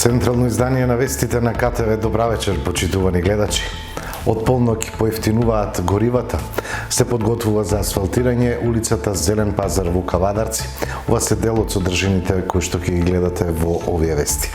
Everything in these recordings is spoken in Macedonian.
Централно издание на вестите на КТВ. Добра вечер, почитувани гледачи. Од полноќ поевтинуваат горивата. Се подготвува за асфалтирање улицата Зелен пазар во Кавадарци. Ова се дел од содржините кои што ќе ги гледате во овие вести.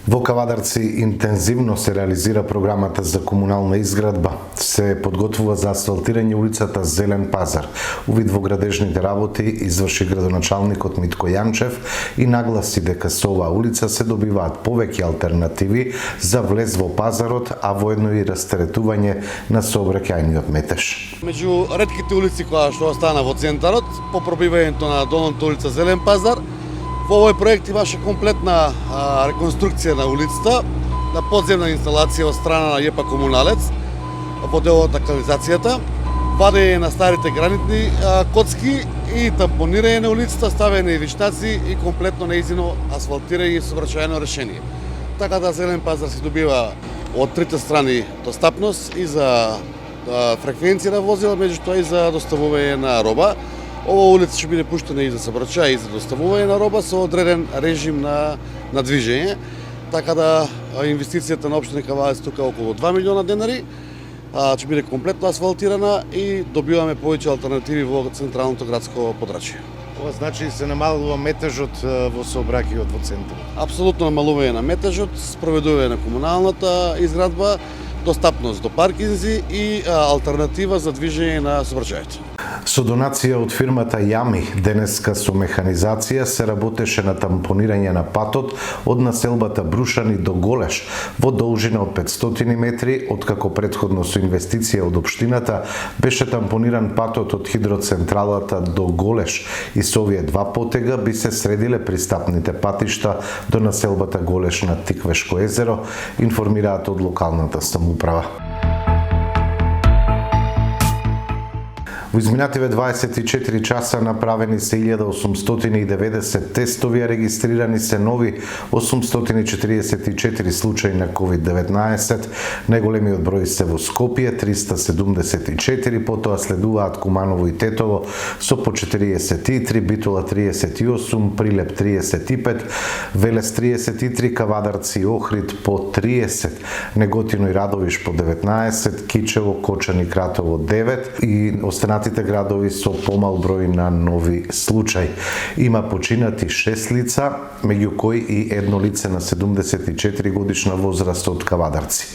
Во Кавадарци интензивно се реализира програмата за комунална изградба. Се подготвува за асфалтирање улицата Зелен пазар. Увид во градежните работи изврши градоначалникот Митко Јанчев и нагласи дека со оваа улица се добиваат повеќе алтернативи за влез во пазарот, а воедно и растеретување на сообраќајниот метеж. Меѓу ретките улици која што остана во центарот, по пробивањето на долната улица Зелен пазар, во овој проект имаше комплетна реконструкција на улицата, на подземна инсталација од страна на ЈП Комуналец во делот на канализацијата, вадење на старите гранитни коцки и тампонирање на улицата, ставење вишнаци и комплетно неизино асфалтирање и сообраќајно решение. Така да Зелен пазар се добива од трите страни достапност и за фреквенција на возила, меѓутоа и за доставување на роба. Ова улица ќе биде пуштена и за сообраќај и за доставување на роба со одреден режим на движење. Така да инвестицијата на општина Кавадарци тука околу 2 милиона денари, ќе биде комплетно асфалтирана и добиваме повеќе алтернативи во централното градско подрачје. Ова значи се намалува метежот во сообраќајот во центарот. Апсолутно намалување на метежот, спроведување на комуналната изградба, достапност до паркинзи и алтернатива за движење на сообраќајот. Со донација од фирмата Јами, денеска со механизација се работеше на тампонирање на патот од населбата Брушани до Голеш во должина од 500 метри, откако претходно со инвестиција од општината беше тампониран патот од хидроцентралата до Голеш и со овие два потега би се средиле пристапните патишта до населбата Голеш на Тиквешко езеро, информираат од локалната самоуправа. Во изминативе 24 часа направени се 1890 тестови, а регистрирани се нови 844 случаи на COVID-19. Најголемиот број се во Скопје 374, потоа следуваат Куманово и Тетово со по 43, Битола 38, Прилеп 35, Велес 33, Кавадарци и Охрид по 30, Неготино и Радовиш по 19, Кичево, Кочани и Кратово 9 и останатите градови со помал број на нови случаи. Има починати 6 лица, меѓу кои и едно лице на 74 годишна возраст од Кавадарци.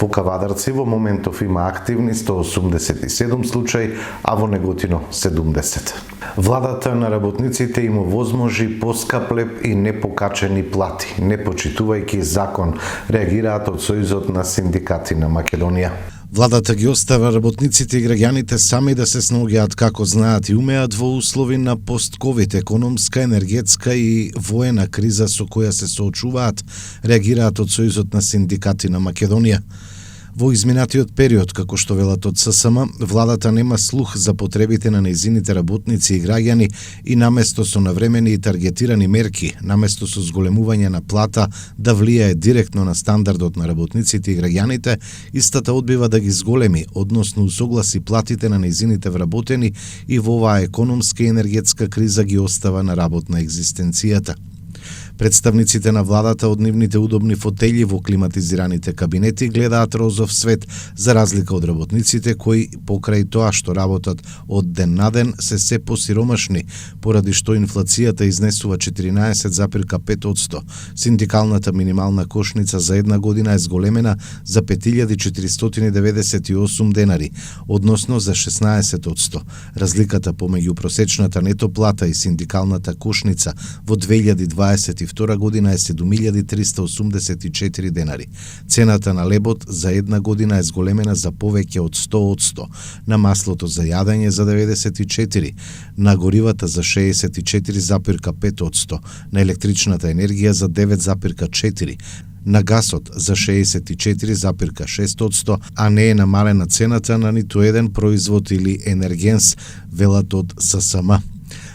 Во Кавадарци во моментов има активни 187 случаи, а во Неготино 70. Владата на работниците им овозможи поскап леп и непокачени плати, не почитувајќи закон, реагираат од Сојузот на синдикати на Македонија. Владата ги остава работниците и граѓаните сами да се снаоѓаат како знаат и умеат во услови на пост-ковид економска, енергетска и воена криза со која се соочуваат, реагираат од Сојузот на синдикати на Македонија. Во изминатиот период, како што велат од ССМ, владата нема слух за потребите на нејзините работници и граѓани и наместо со навремени и таргетирани мерки, наместо со зголемување на плата да влијае директно на стандардот на работниците и граѓаните, истата одбива да ги зголеми, односно усогласи платите на нејзините вработени и во оваа економска и енергетска криза ги остава на работ на екзистенцијата. Представниците на владата од нивните удобни фотели во климатизираните кабинети гледаат розов свет, за разлика од работниците кои покрај тоа што работат од ден на ден се посиромашни, поради што инфлацијата изнесува 14,5%. Синдикалната минимална кошница за една година е зголемена за 5498 денари, односно за 16%. Разликата помеѓу просечната нето плата и синдикалната кошница во 2022 година е 7384 денари. Цената на лебот за една година е зголемена за повеќе од 100%, на маслото за јадење за 94%, на горивата за 64,5%, на електричната енергија за 9,4%, на гасот за 64,6%, а не е намалена цената на ниту еден производ или енергенс, велат од ССМ.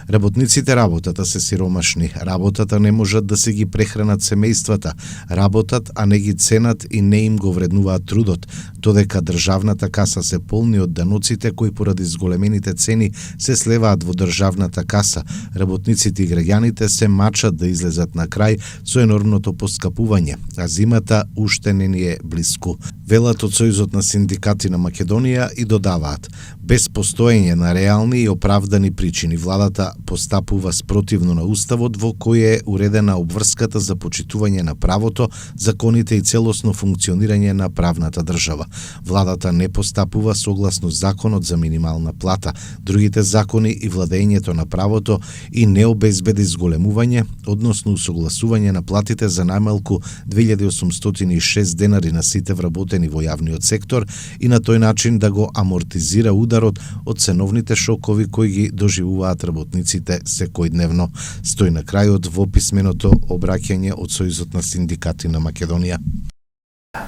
Работниците работат, се сиромашни. Работата не можат да се ги прехранат семејствата. Работат, а не ги ценат и не им го вреднуваат трудот, додека државната каса се полни од даноците кои поради зголемените цени се слеваат во државната каса. Работниците и граѓаните се мачат да излезат на крај со енормното поскапување, а зимата уште не ни е блиску. Велат од Сојузот на синдикати на Македонија и додаваат: без постоење на реални и оправдани причини, владата постапува спротивно на уставот во кој е уредена обврската за почитување на правото, законите и целосно функционирање на правната држава. Владата не постапува согласно законот за минимална плата, другите закони и владењето на правото и не обезбеди зголемување, односно усогласување на платите за најмалку 2806 денари на сите вработени во јавниот сектор и на тој начин да го амортизира ударот од ценовните шокови кои ги доживуваат работниците секојдневно. Стои на крајот во писменото обраќање од Сојузот на синдикати на Македонија.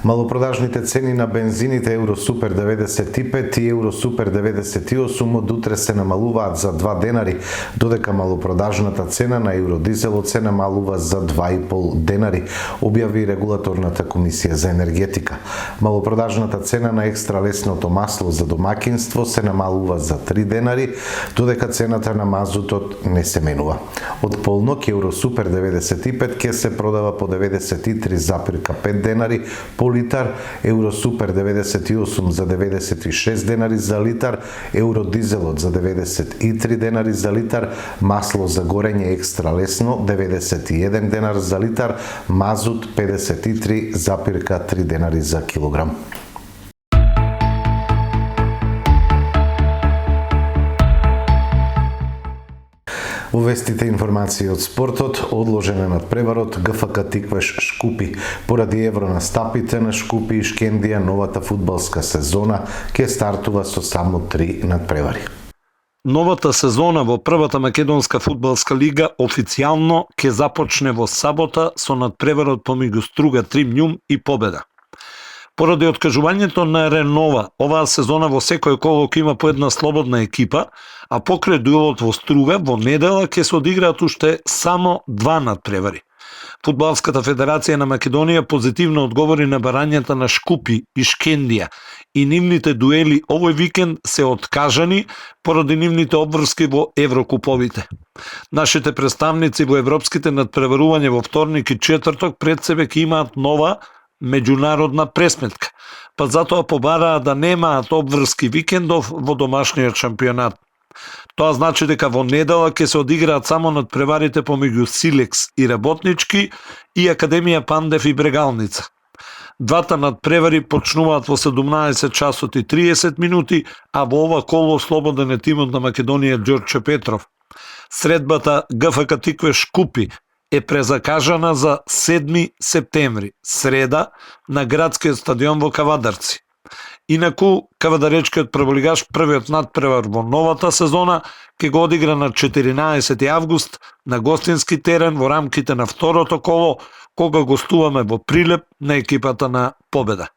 Малопродажните цени на бензините Евро Супер 95 и Евро Супер 98 од утре се намалуваат за 2 денари, додека малопродажната цена на Евро Дизелот се намалува за 2,5 денари, објави регулаторната комисија за енергетика. Малопродажната цена на екстра лесното масло за домаќинство се намалува за 3 денари, додека цената на мазутот не се менува. Од полнок Евро Супер 95 ќе се продава по 93,5 денари по литар, Евро Супер 98 за 96 денари за литар, Евро Дизелот за 93 денари за литар, масло за горење екстра лесно 91 денар за литар, мазут 53,3 денари за килограм. Увестите информации од спортот: одложен е надпреварот ГФК Тиквеш Шкупи. Поради евронастапите на Шкупи и Шкендија, новата фудбалска сезона ќе стартува со само 3 надпревари. Новата сезона во првата македонска фудбалска лига официјално ќе започне во сабота со надпреварот помеѓу Струга Тримњум и Победа. Поради откажувањето на Ренова, оваа сезона во секој колок има по една слободна екипа, а покрај дуелот во Струга, во недела ќе се одиграат уште само 2 надпревари. Фудбалската федерација на Македонија позитивно одговори на барањата на Шкупи и Шкендија и нивните дуели овој викенд се откажани поради нивните обврски во Еврокуповите. Нашите представници во европските надпреварувања во вторник и четврток пред себе ќе имаат нова меѓународна пресметка, па затоа побараа да немаат обврски викендов во домашниот шампионат. Тоа значи дека во недела ќе се одиграат само надпреварите помеѓу Силекс и Работнички и Академија Пандев и Брегалница. Двата надпревари почнуваат во 17 часот и 30 минути, а во ова коло слободен е тимот на Македонија Ѓорче Петров. Средбата ГФК Тиквеш Шкупи е презакажана за 7 септември, среда, на градскиот стадион во Кавадарци. Инаку, кавадаречкиот прволигаш првиот надпревар во новата сезона ќе го одигра на 14 август на гостински терен во рамките на второто коло, кога гостуваме во Прилеп на екипата на Победа.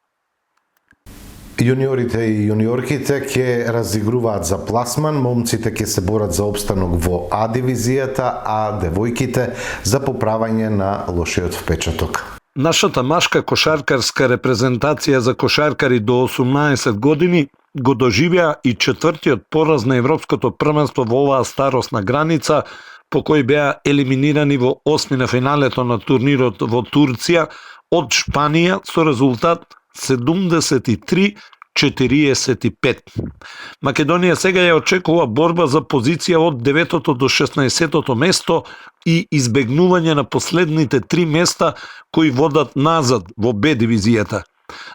Јуниорите и јуниорките ќе разигруваат за пласман, момците ќе се борат за опстанок во А дивизијата, а девојките за поправање на лошиот впечаток. Нашата машка кошаркарска репрезентација за кошаркари до 18 години го доживеа и четвртиот пораз на Европското првенство во оваа старосна граница, по кој беа елиминирани во 8 на финалето на турнирот во Турција од Шпанија со резултат 73-45. Македонија сега ја очекува борба за позиција од 9-то до 16-то место и избегнување на последните 3 места кои водат назад во Б дивизијата.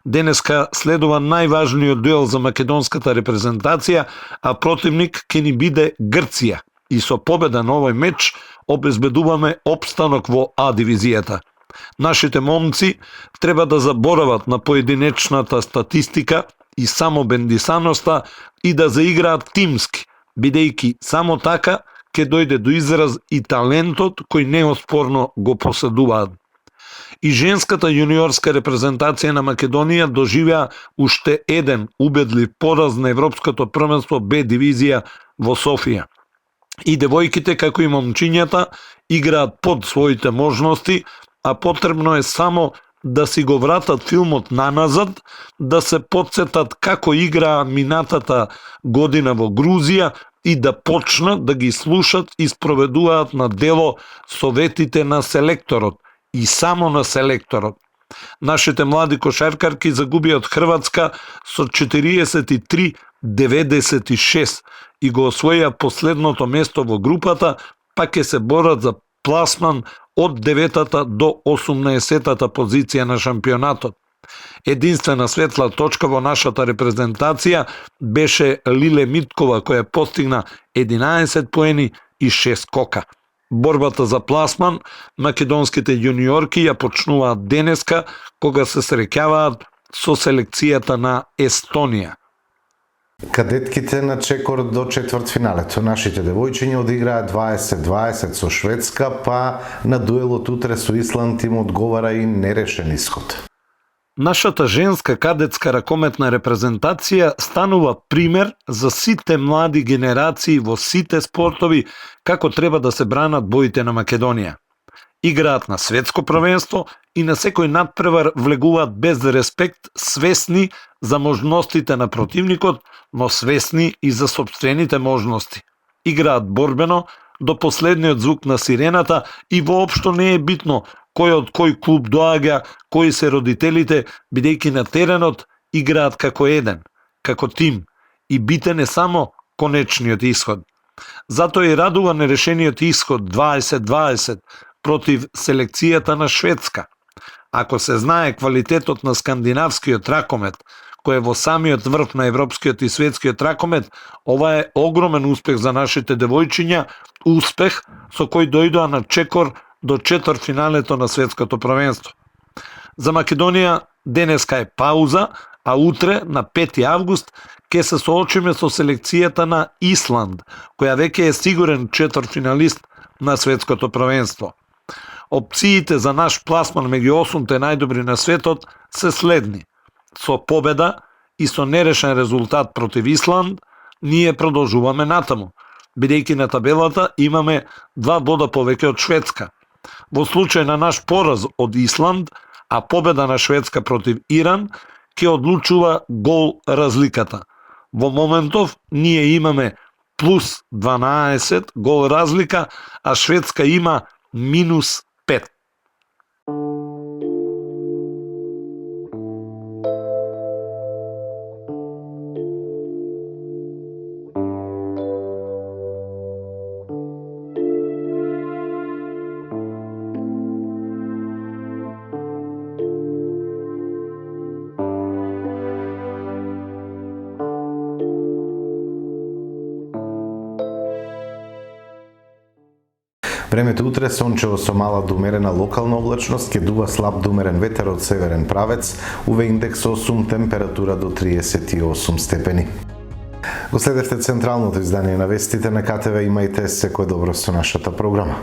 Денеска следува најважниот дуел за македонската репрезентација, а противник ќе ни биде Грција и со победа на овој меч обезбедуваме опстанок во А дивизијата. Нашите момци треба да заборават на поединечната статистика и само бендисаноста и да заиграат тимски, бидејќи само така ќе дојде до израз и талентот кој неоспорно го поседуваат. И женската јуниорска репрезентација на Македонија доживеа уште еден убедлив пораз на Европското првенство Б дивизија во Софија. И девојките, како и момчињата, играат под своите можности, а потребно е само да си го вратат филмот наназад, да се потсетат како играа минатата година во Грузија и да почнат да ги слушат и спроведуваат на дело советите на селекторот и само на селекторот. Нашите млади кошаркарки загубија од Хрватска со 43-96 и го освоија последното место во групата, па ќе се борат за пласман од 9-та до 18-та позиција на шампионатот. Единствена светла точка во нашата репрезентација беше Лиле Миткова, која постигна 11 поени и 6 скока. Борбата за пласман македонските јуниорки ја почнуваат денеска, кога се среќаваат со селекцијата на Естонија. Кадетките на чекор до четвртфиналето. Нашите девојчиња одиграат 20-20 со Шведска, па на дуелот утре со Исланд им одговара и нерешен исход. Нашата женска кадетска ракометна репрезентација станува пример за сите млади генерации во сите спортови како треба да се бранат боите на Македонија. Играат на светско првенство и на секој надпревар влегуваат без респект, свесни за можностите на противникот, но свесни и за собствените можности. Играат борбено до последниот звук на сирената и воопшто не е битно кој од кој клуб доаѓа, кои се родителите, бидејќи на теренот играат како еден, како тим, и битен е само конечниот исход. Затоа и радува нерешениот исход 20-20 против селекцијата на Шведска. Ако се знае квалитетот на скандинавскиот ракомет, кој е во самиот врв на европскиот и светскиот ракомет, ова е огромен успех за нашите девојчиња, успех со кој дојдоа на чекор до четвртфиналето на светското првенство. За Македонија денеска е пауза, а утре на 5 август ќе се соочиме со селекцијата на Исланд, која веќе е сигурен четвртфиналист на светското првенство. Опциите за наш пласман меѓу 8-те најдобри на светот се следни. Со победа и со нерешен резултат против Исланд, ние продолжуваме натаму, бидејќи на табелата имаме 2 бода повеќе од Шведска. Во случај на наш пораз од Исланд, а победа на Шведска против Иран, ќе одлучува гол разликата. Во моментов ние имаме плюс 12 гол разлика, а Шведска има минус 5. Времето утре сончево со мала до умерена локална облачност, ќе дува слаб до умерен ветер од северен правец, УВ индекс 8, температура до 38 степени. Го следевте централното издание на вестите на КТВ, имајте секој добро со нашата програма.